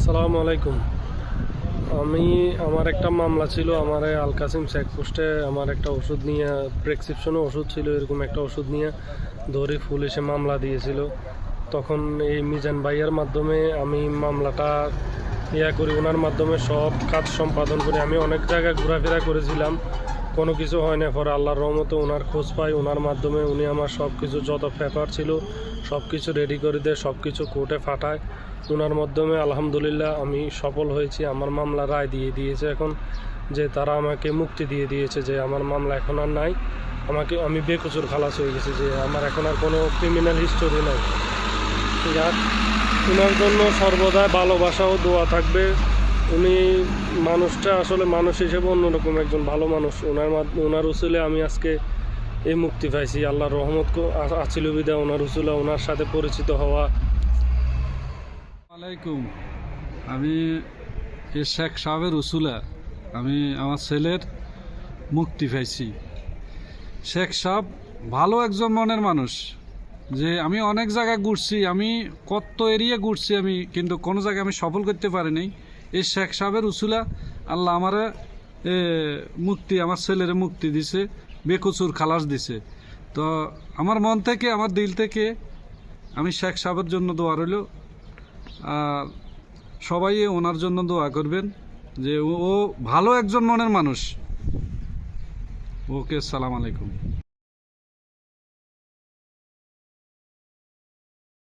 আসসালামু আলাইকুম। আমার একটা মামলা ছিল। আমার আল কাসিম চেকপোস্টে আমার একটা ওষুধ নিয়ে, প্রেসক্রিপশনে ওষুধ ছিল, এরকম একটা ওষুধ নিয়ে ধরে পুলিশে মামলা দিয়েছিল। তখন এই মিজান ভাইয়ের মাধ্যমে আমি মামলাটা করি, ওনার মাধ্যমে সব কাজ সম্পাদন করি। আমি অনেক জায়গায় ঘোরাফেরা করেছিলাম, কোনো কিছু হয় না। পরে আল্লাহর রহমতে ওনার খোঁজ পাই, ওনার মাধ্যমে উনি আমার সব কিছু, যত পেপার ছিল সব কিছু রেডি করে দেয়, সব কিছু কোর্টে পাঠায়। ওনার মাধ্যমে আলহামদুলিল্লাহ আমি সফল হয়েছি। আমার মামলা রায় দিয়ে দিয়েছে এখন, যে তারা আমাকে মুক্তি দিয়ে দিয়েছে, যে আমার মামলা এখন আর নাই। আমি বেকসুর খালাস হয়ে গেছি, যে আমার এখন আর কোনো ক্রিমিনাল হিস্টোরি নাই। যাক, ওনার জন্য সর্বদা ভালোবাসা ও দোয়া থাকবে। উনি মানুষটা আসলে মানুষ হিসেবে অন্যরকম একজন ভালো মানুষ। ওনার উসিলে আমি আজকে এই মুক্তি পাইছি। আল্লাহর রহমত আছিল বিদায় ওনার উসিলে ওনার সাথে পরিচিত হওয়া। আলাইকুম। আমি শেখ সাহেবের উসুলা আমি আমার ছেলের মুক্তি পাইছি। শেখ সাহেব ভালো একজন মনের মানুষ, যে আমি অনেক জায়গায় ঘুরছি, আমি কত এরিয়া ঘুরছি, আমি কিন্তু কোনো জায়গায় আমি সফল করতে পারিনি। এই শেখ সাহেবের উসুলা আল্লাহ আমারে মুক্তি, আমার ছেলের মুক্তি দিছে, বেকসুর খালাস দিছে। তো আমার মন থেকে, আমার দিল থেকে আমি শেখ সাহেবের জন্য দোয়া রইল। আর সবাই ওনার জন্য দোয়া করবেন, যে ও ভালো একজন মনের মানুষ। ওকে, আসসালামু আলাইকুম।